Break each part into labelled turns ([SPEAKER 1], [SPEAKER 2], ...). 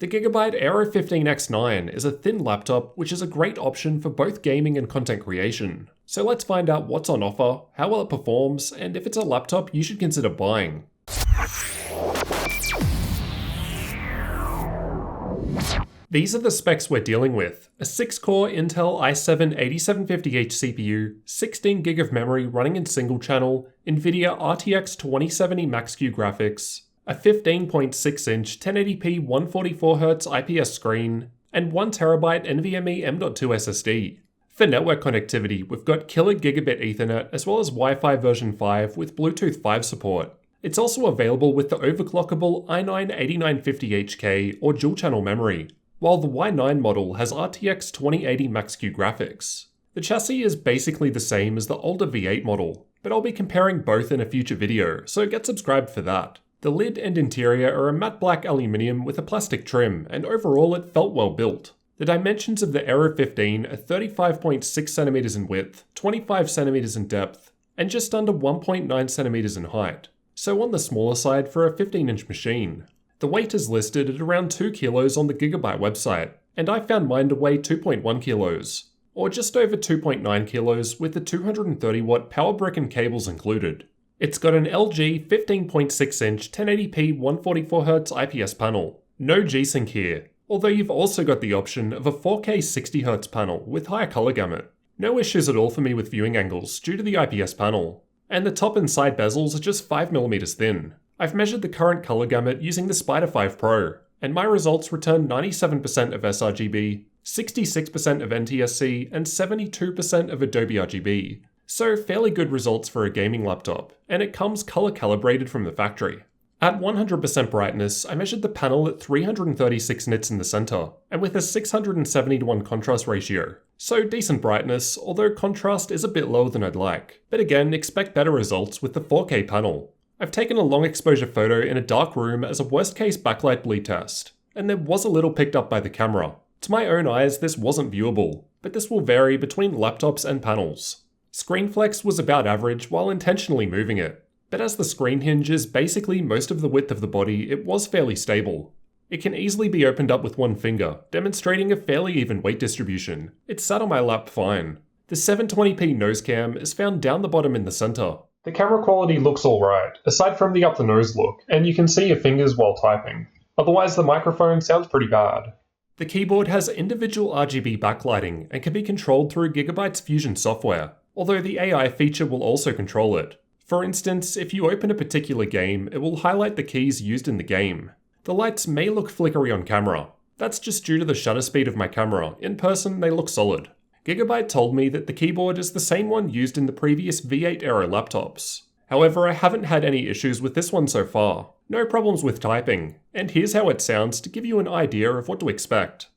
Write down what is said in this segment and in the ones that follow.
[SPEAKER 1] The Gigabyte Aero 15X9 is a thin laptop which is a great option for both gaming and content creation. So let's find out what's on offer, how well it performs, and if it's a laptop you should consider buying. These are the specs we're dealing with. A 6-core Intel i7-8750H CPU, 16GB of memory running in single channel, NVIDIA RTX 2070 Max-Q graphics, a 15.6-inch 1080p 144Hz IPS screen, and 1TB NVMe M.2 SSD. For network connectivity, we've got killer gigabit Ethernet as well as Wi-Fi version 5 with Bluetooth 5 support. It's also available with the overclockable i9-8950HK or dual-channel memory, while the Y9 model has RTX 2080 Max-Q graphics. The chassis is basically the same as the older V8 model, but I'll be comparing both in a future video, so get subscribed for that. The lid and interior are a matte black aluminium with a plastic trim, and overall it felt well built. The dimensions of the Aero 15 are 35.6cm in width, 25cm in depth, and just under 1.9cm in height, so on the smaller side for a 15-inch machine. The weight is listed at around 2 kilos on the Gigabyte website, and I found mine to weigh 2.1 kilos, or just over 2.9 kilos with the 230-watt power brick and cables included. It's got an LG 15.6-inch 1080p 144Hz IPS panel. No G-Sync here, although you've also got the option of a 4K 60Hz panel with higher color gamut. No issues at all for me with viewing angles due to the IPS panel. And the top and side bezels are just 5mm thin. I've measured the current color gamut using the Spider 5 Pro, and my results return 97% of sRGB, 66% of NTSC, and 72% of Adobe RGB. So fairly good results for a gaming laptop, and it comes color calibrated from the factory. At 100% brightness, I measured the panel at 336 nits in the center, and with a 670:1 contrast ratio. So decent brightness, although contrast is a bit lower than I'd like. But again, expect better results with the 4K panel. I've taken a long exposure photo in a dark room as a worst case backlight bleed test, and there was a little picked up by the camera. To my own eyes, this wasn't viewable, but this will vary between laptops and panels. Screen flex was about average while intentionally moving it, but as the screen hinge is basically most of the width of the body, it was fairly stable. It can easily be opened up with one finger, demonstrating a fairly even weight distribution. It sat on my lap fine. The 720p nose cam is found down the bottom in the center. The camera quality looks alright, aside from the up the nose look, and you can see your fingers while typing. Otherwise the microphone sounds pretty bad. The keyboard has individual RGB backlighting and can be controlled through Gigabyte's Fusion software, although the AI feature will also control it. For instance, if you open a particular game, it will highlight the keys used in the game. The lights may look flickery on camera. That's just due to the shutter speed of my camera. In person, they look solid. Gigabyte told me that the keyboard is the same one used in the previous V8 Aero laptops. However, I haven't had any issues with this one so far. No problems with typing, and here's how it sounds to give you an idea of what to expect.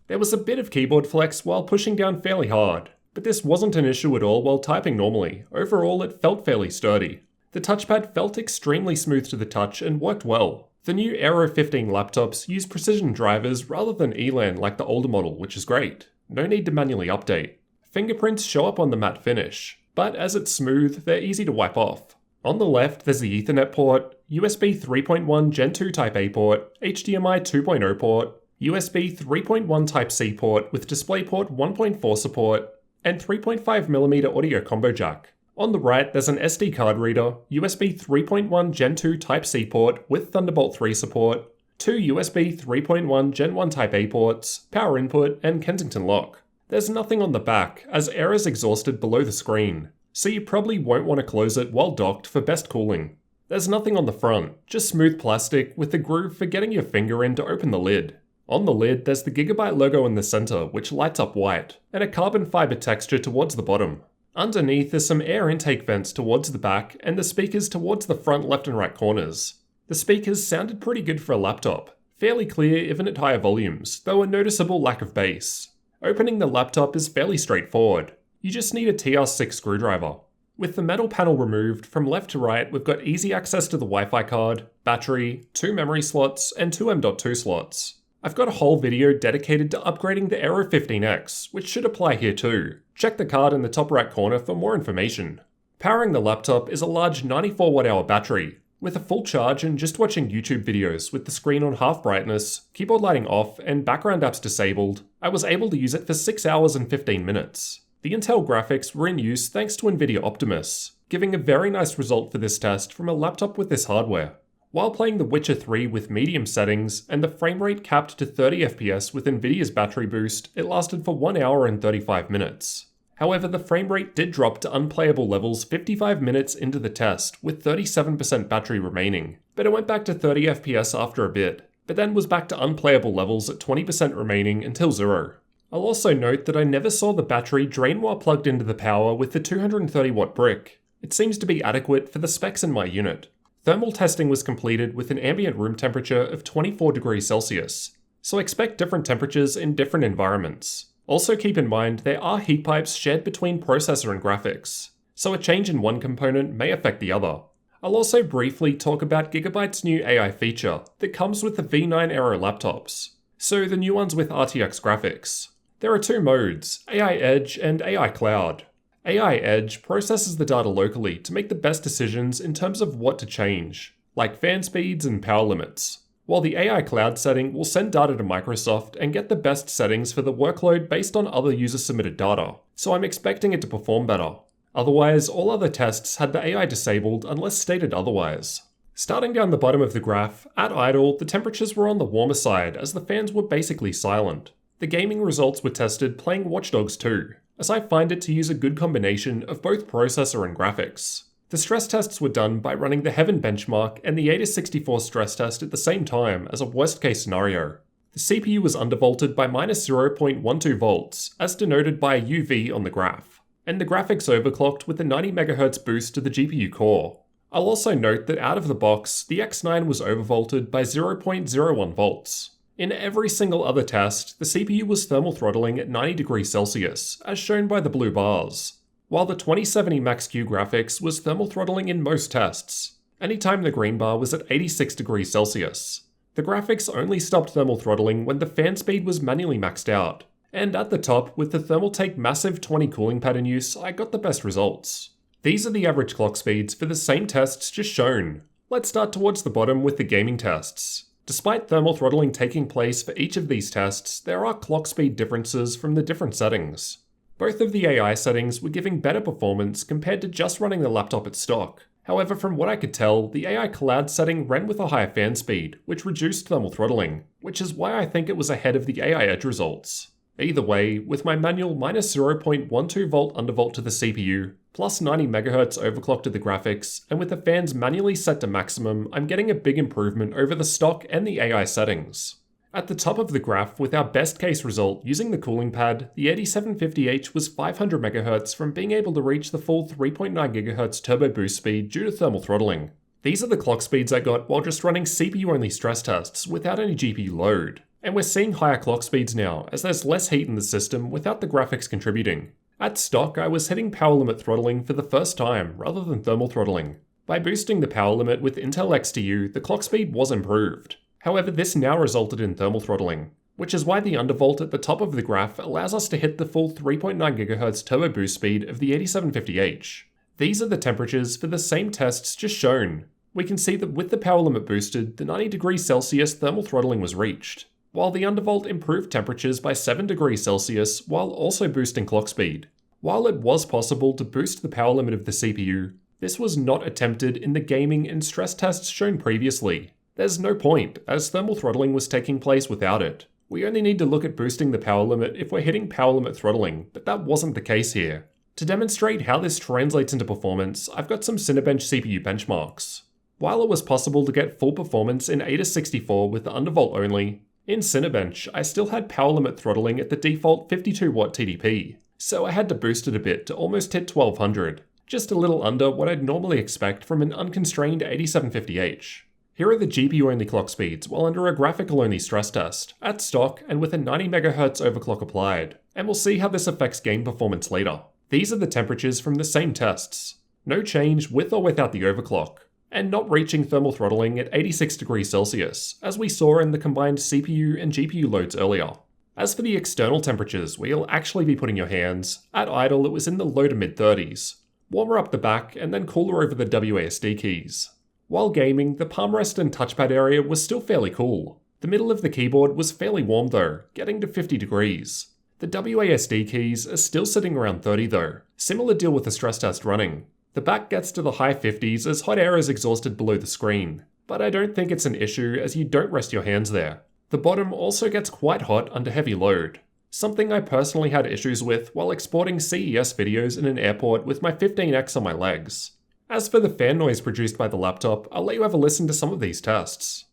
[SPEAKER 1] There was a bit of keyboard flex while pushing down fairly hard, but this wasn't an issue at all while typing normally. Overall, it felt fairly sturdy. The touchpad felt extremely smooth to the touch and worked well. The new Aero 15 laptops use precision drivers rather than ELAN like the older model, which is great. No need to manually update. Fingerprints show up on the matte finish, but as it's smooth, they're easy to wipe off. On the left, there's the Ethernet port, USB 3.1 Gen 2 Type A port, HDMI 2.0 port, USB 3.1 Type-C port with DisplayPort 1.4 support, and 3.5mm audio combo jack. On the right, there's an SD card reader, USB 3.1 Gen 2 Type-C port with Thunderbolt 3 support, two USB 3.1 Gen 1 Type A ports, power input, and Kensington lock. There's nothing on the back, as air is exhausted below the screen, so you probably won't want to close it while docked for best cooling. There's nothing on the front, just smooth plastic with a groove for getting your finger in to open the lid. On the lid, there's the Gigabyte logo in the center, which lights up white, and a carbon fiber texture towards the bottom. Underneath, there's some air intake vents towards the back, and the speakers towards the front left and right corners. The speakers sounded pretty good for a laptop, fairly clear even at higher volumes, though a noticeable lack of bass. Opening the laptop is fairly straightforward. You just need a TR6 screwdriver. With the metal panel removed, from left to right, we've got easy access to the Wi-Fi card, battery, 2 memory slots, and 2 M.2 slots. I've got a whole video dedicated to upgrading the Aero 15X, which should apply here too. Check the card in the top right corner for more information. Powering the laptop is a large 94 Wh battery, With a full charge and just watching YouTube videos with the screen on half brightness, keyboard lighting off, and background apps disabled, I was able to use it for 6 hours and 15 minutes. The Intel graphics were in use thanks to NVIDIA Optimus, giving a very nice result for this test from a laptop with this hardware. While playing The Witcher 3 with medium settings and the frame rate capped to 30 FPS with NVIDIA's battery boost, it lasted for 1 hour and 35 minutes. However, the frame rate did drop to unplayable levels 55 minutes into the test, with 37% battery remaining, but it went back to 30 FPS after a bit, but then was back to unplayable levels at 20% remaining until 0. I'll also note that I never saw the battery drain while plugged into the power with the 230 watt brick. It seems to be adequate for the specs in my unit. Thermal testing was completed with an ambient room temperature of 24 degrees Celsius, so expect different temperatures in different environments. Also keep in mind there are heat pipes shared between processor and graphics, so a change in one component may affect the other. I'll also briefly talk about Gigabyte's new AI feature that comes with the V9 Aero laptops, so the new ones with RTX graphics. There are two modes, AI Edge and AI Cloud. AI Edge processes the data locally to make the best decisions in terms of what to change, like fan speeds and power limits, while the AI Cloud setting will send data to Microsoft and get the best settings for the workload based on other user-submitted data, so I'm expecting it to perform better. Otherwise, all other tests had the AI disabled unless stated otherwise. Starting down the bottom of the graph, at idle, the temperatures were on the warmer side as the fans were basically silent. The gaming results were tested playing Watch Dogs 2, as I find it to use a good combination of both processor and graphics. The stress tests were done by running the Heaven benchmark and the 8064 stress test at the same time as a worst-case scenario. The CPU was undervolted by minus 0.12 volts, as denoted by a UV on the graph, and the graphics overclocked with a 90 MHz boost to the GPU core. I'll also note that out of the box, the X9 was overvolted by 0.01 volts. In every single other test, the CPU was thermal throttling at 90 degrees Celsius, as shown by the blue bars, while the 2070 Max-Q graphics was thermal throttling in most tests, anytime the green bar was at 86 degrees Celsius. The graphics only stopped thermal throttling when the fan speed was manually maxed out, and at the top, with the Thermaltake Massive 20 cooling pad in use, I got the best results. These are the average clock speeds for the same tests just shown. Let's start towards the bottom with the gaming tests. Despite thermal throttling taking place for each of these tests, there are clock speed differences from the different settings. Both of the AI settings were giving better performance compared to just running the laptop at stock. However, from what I could tell, the AI Cloud setting ran with a higher fan speed, which reduced thermal throttling, which is why I think it was ahead of the AI Edge results. Either way, with my manual minus 0.12 volt undervolt to the CPU, plus 90 MHz overclock to the graphics, and with the fans manually set to maximum, I'm getting a big improvement over the stock and the AI settings. At the top of the graph, with our best case result using the cooling pad, the 8750H was 500 MHz from being able to reach the full 3.9 GHz turbo boost speed due to thermal throttling. These are the clock speeds I got while just running CPU-only stress tests without any GPU load. And we're seeing higher clock speeds now, as there's less heat in the system without the graphics contributing. At stock, I was hitting power limit throttling for the first time, rather than thermal throttling. By boosting the power limit with Intel XTU, the clock speed was improved. However, this now resulted in thermal throttling, which is why the undervolt at the top of the graph allows us to hit the full 3.9 GHz turbo boost speed of the 8750H. These are the temperatures for the same tests just shown. We can see that with the power limit boosted, the 90 degrees Celsius thermal throttling was reached, while the undervolt improved temperatures by 7 degrees Celsius while also boosting clock speed. While it was possible to boost the power limit of the CPU, this was not attempted in the gaming and stress tests shown previously. There's no point, as thermal throttling was taking place without it. We only need to look at boosting the power limit if we're hitting power limit throttling, but that wasn't the case here. To demonstrate how this translates into performance, I've got some Cinebench CPU benchmarks. While it was possible to get full performance in 8064 with the undervolt only, in Cinebench, I still had power limit throttling at the default 52 watt TDP, so I had to boost it a bit to almost hit 1200, just a little under what I'd normally expect from an unconstrained 8750H. Here are the GPU-only clock speeds while under a graphical-only stress test, at stock and with a 90 MHz overclock applied, and we'll see how this affects game performance later. These are the temperatures from the same tests. No change with or without the overclock, and not reaching thermal throttling at 86 degrees Celsius, as we saw in the combined CPU and GPU loads earlier. As for the external temperatures where you'll actually be putting your hands, at idle it was in the low to mid 30s. Warmer up the back and then cooler over the WASD keys. While gaming, the palm rest and touchpad area was still fairly cool. The middle of the keyboard was fairly warm though, getting to 50 degrees. The WASD keys are still sitting around 30 though. Similar deal with the stress test running. The back gets to the high 50s as hot air is exhausted below the screen, but I don't think it's an issue as you don't rest your hands there. The bottom also gets quite hot under heavy load, something I personally had issues with while exporting CES videos in an airport with my 15X on my legs. As for the fan noise produced by the laptop, I'll let you have a listen to some of these tests.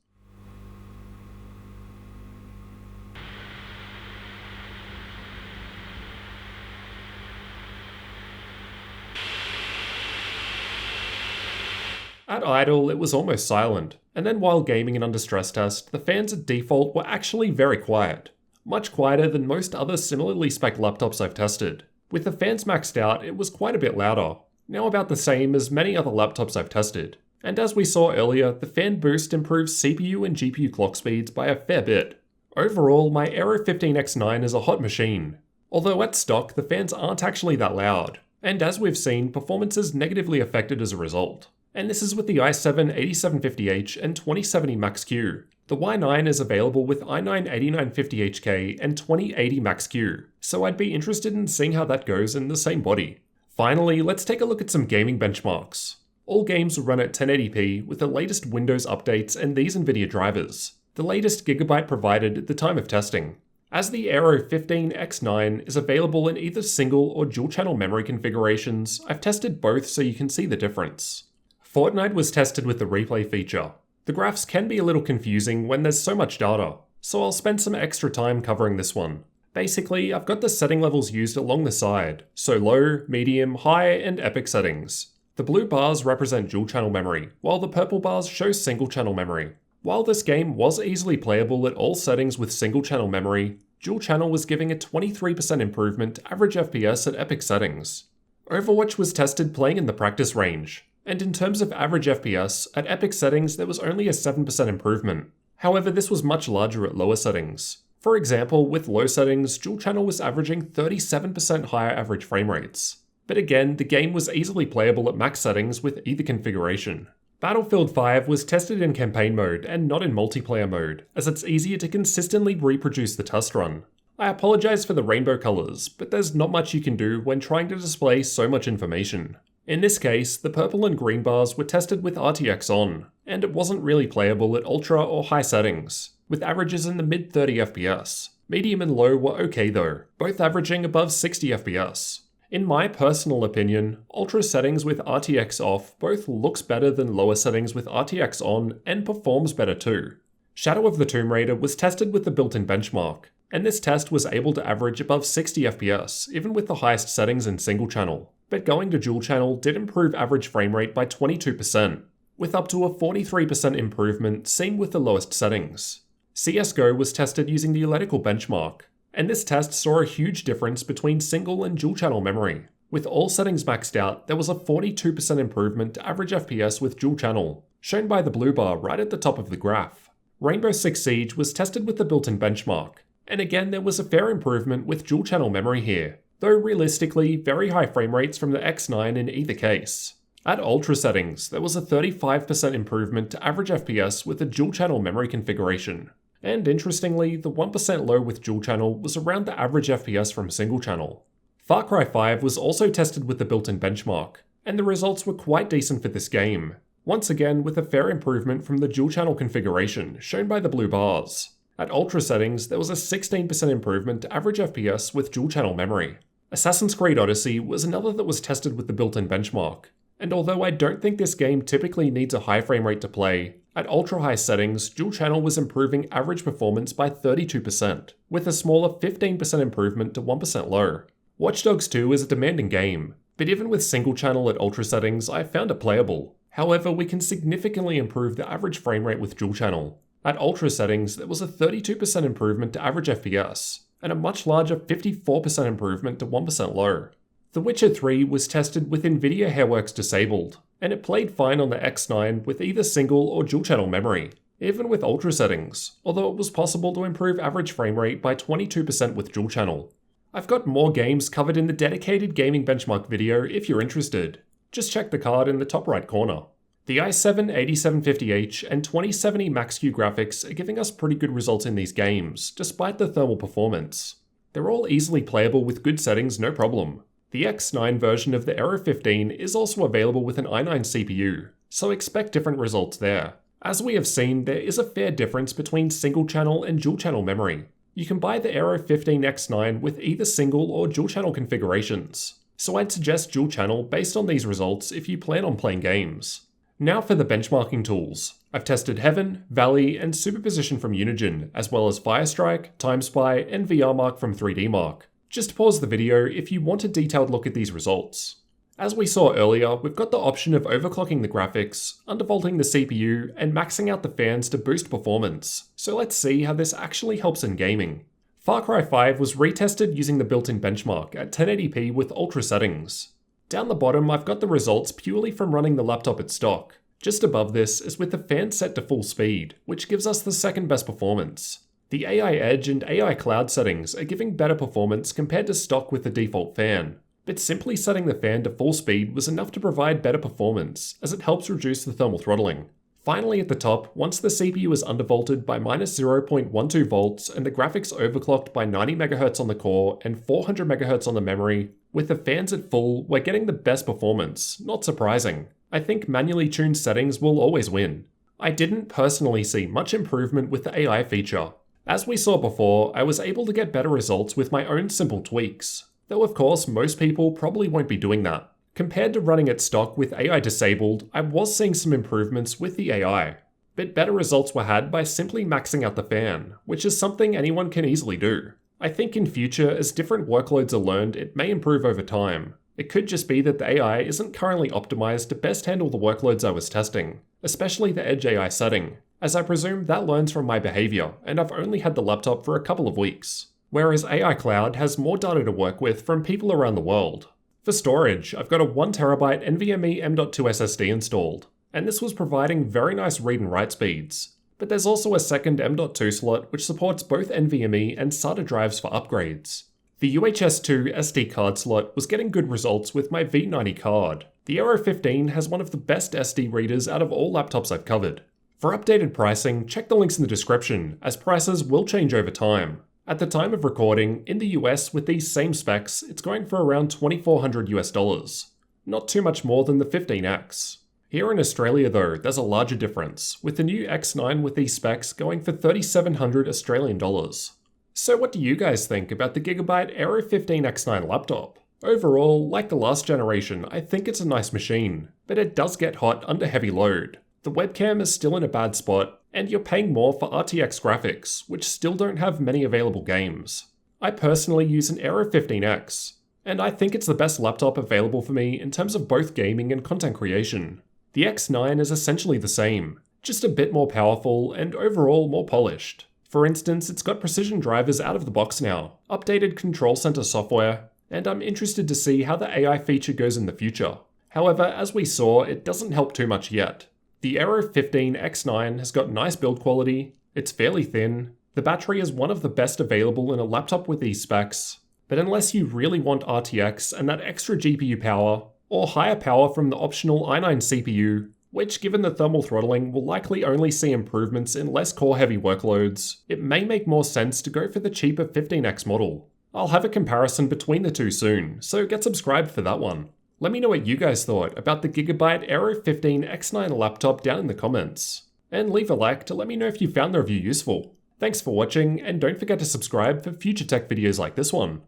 [SPEAKER 1] At idle, it was almost silent, and then while gaming and under stress test, the fans at default were actually very quiet. Much quieter than most other similarly spec'd laptops I've tested. With the fans maxed out, it was quite a bit louder, now about the same as many other laptops I've tested. And as we saw earlier, the fan boost improves CPU and GPU clock speeds by a fair bit. Overall, my Aero 15X9 is a hot machine. Although at stock, the fans aren't actually that loud, and as we've seen, performance is negatively affected as a result. And this is with the i7-8750H and 2070 Max-Q. The Y9 is available with i9-8950HK and 2080 Max-Q, so I'd be interested in seeing how that goes in the same body. Finally, let's take a look at some gaming benchmarks. All games run at 1080p with the latest Windows updates and these NVIDIA drivers, the latest Gigabyte provided at the time of testing. As the Aero 15X9 is available in either single or dual channel memory configurations, I've tested both so you can see the difference. Fortnite was tested with the replay feature. The graphs can be a little confusing when there's so much data, so I'll spend some extra time covering this one. Basically, I've got the setting levels used along the side, so low, medium, high, and epic settings. The blue bars represent dual channel memory, while the purple bars show single channel memory. While this game was easily playable at all settings with single channel memory, dual channel was giving a 23% improvement to average FPS at epic settings. Overwatch was tested playing in the practice range, and in terms of average FPS, at epic settings there was only a 7% improvement. However, this was much larger at lower settings. For example, with low settings, dual channel was averaging 37% higher average frame rates. But again, the game was easily playable at max settings with either configuration. Battlefield 5 was tested in campaign mode and not in multiplayer mode, as it's easier to consistently reproduce the test run. I apologize for the rainbow colors, but there's not much you can do when trying to display so much information. In this case, the purple and green bars were tested with RTX on, and it wasn't really playable at ultra or high settings, with averages in the mid 30 FPS. Medium and low were okay though, both averaging above 60 FPS. In my personal opinion, ultra settings with RTX off both looks better than lower settings with RTX on and performs better too. Shadow of the Tomb Raider was tested with the built-in benchmark, and this test was able to average above 60 FPS, even with the highest settings in single channel. But going to dual channel did improve average frame rate by 22%, with up to a 43% improvement seen with the lowest settings. CSGO was tested using the Electrical benchmark, and this test saw a huge difference between single and dual channel memory. With all settings maxed out, there was a 42% improvement to average FPS with dual channel, shown by the blue bar right at the top of the graph. Rainbow Six Siege was tested with the built-in benchmark, and again there was a fair improvement with dual channel memory here, though realistically very high frame rates from the X9 in either case. At ultra settings, there was a 35% improvement to average FPS with a dual channel memory configuration. And interestingly, the 1% low with dual channel was around the average FPS from single channel. Far Cry 5 was also tested with the built-in benchmark, and the results were quite decent for this game, once again with a fair improvement from the dual channel configuration, shown by the blue bars. At ultra settings, there was a 16% improvement to average FPS with dual channel memory. Assassin's Creed Odyssey was another that was tested with the built-in benchmark, and although I don't think this game typically needs a high frame rate to play, at ultra-high settings, dual channel was improving average performance by 32%, with a smaller 15% improvement to 1% low. Watch Dogs 2 is a demanding game, but even with single channel at ultra settings, I found it playable. However, we can significantly improve the average frame rate with dual channel. At ultra settings, there was a 32% improvement to average FPS, and a much larger 54% improvement to 1% low. The Witcher 3 was tested with NVIDIA Hairworks disabled, and it played fine on the X9 with either single or dual channel memory, even with ultra settings, although it was possible to improve average frame rate by 22% with dual channel. I've got more games covered in the dedicated gaming benchmark video if you're interested. Just check the card in the top right corner. The i7-8750H and 2070 Max-Q graphics are giving us pretty good results in these games, despite the thermal performance. They're all easily playable with good settings, no problem. The X9 version of the Aero 15 is also available with an i9 CPU, so expect different results there. As we have seen, there is a fair difference between single-channel and dual-channel memory. You can buy the Aero 15 X9 with either single or dual-channel configurations, so I'd suggest dual-channel based on these results if you plan on playing games. Now for the benchmarking tools. I've tested Heaven, Valley, and Superposition from Unigine, as well as Firestrike, TimeSpy, and VRMark from 3DMark. Just pause the video if you want a detailed look at these results. As we saw earlier, we've got the option of overclocking the graphics, undervolting the CPU, and maxing out the fans to boost performance. So let's see how this actually helps in gaming. Far Cry 5 was retested using the built-in benchmark at 1080p with ultra settings. Down the bottom, I've got the results purely from running the laptop at stock. Just above this is with the fan set to full speed, which gives us the second best performance. The AI Edge and AI Cloud settings are giving better performance compared to stock with the default fan, but simply setting the fan to full speed was enough to provide better performance, as it helps reduce the thermal throttling. Finally at the top, once the CPU is undervolted by -0.12 volts and the graphics overclocked by 90 MHz on the core and 400 MHz on the memory, with the fans at full, we're getting the best performance, not surprising. I think manually tuned settings will always win. I didn't personally see much improvement with the AI feature. As we saw before, I was able to get better results with my own simple tweaks, though of course most people probably won't be doing that. Compared to running at stock with AI disabled, I was seeing some improvements with the AI, but better results were had by simply maxing out the fan, which is something anyone can easily do. I think in future, as different workloads are learned, it may improve over time. It could just be that the AI isn't currently optimized to best handle the workloads I was testing, especially the Edge AI setting, as I presume that learns from my behavior, and I've only had the laptop for a couple of weeks. Whereas AI Cloud has more data to work with from people around the world. For storage, I've got a 1TB NVMe M.2 SSD installed, and this was providing very nice read and write speeds. But there's also a second M.2 slot which supports both NVMe and SATA drives for upgrades. The UHS-2 SD card slot was getting good results with my V90 card. The Aero 15 has one of the best SD readers out of all laptops I've covered. For updated pricing, check the links in the description, as prices will change over time. At the time of recording, in the US with these same specs, it's going for around $2,400 US. Not too much more than the 15X. Here in Australia though, there's a larger difference, with the new X9 with these specs going for 3,700 Australian dollars. So what do you guys think about the Gigabyte Aero 15 X9 laptop? Overall, like the last generation, I think it's a nice machine, but it does get hot under heavy load. The webcam is still in a bad spot, and you're paying more for RTX graphics, which still don't have many available games. I personally use an Aero 15X, and I think it's the best laptop available for me in terms of both gaming and content creation. The X9 is essentially the same, just a bit more powerful and overall more polished. For instance, it's got precision drivers out of the box now, updated control center software, and I'm interested to see how the AI feature goes in the future. However, as we saw, it doesn't help too much yet. The Aero 15 X9 has got nice build quality, it's fairly thin, the battery is one of the best available in a laptop with these specs, but unless you really want RTX and that extra GPU power, or higher power from the optional i9 CPU, which given the thermal throttling will likely only see improvements in less core-heavy workloads, it may make more sense to go for the cheaper 15X model. I'll have a comparison between the two soon, so get subscribed for that one. Let me know what you guys thought about the Gigabyte Aero 15 X9 laptop down in the comments. And leave a like to let me know if you found the review useful. Thanks for watching, and don't forget to subscribe for future tech videos like this one.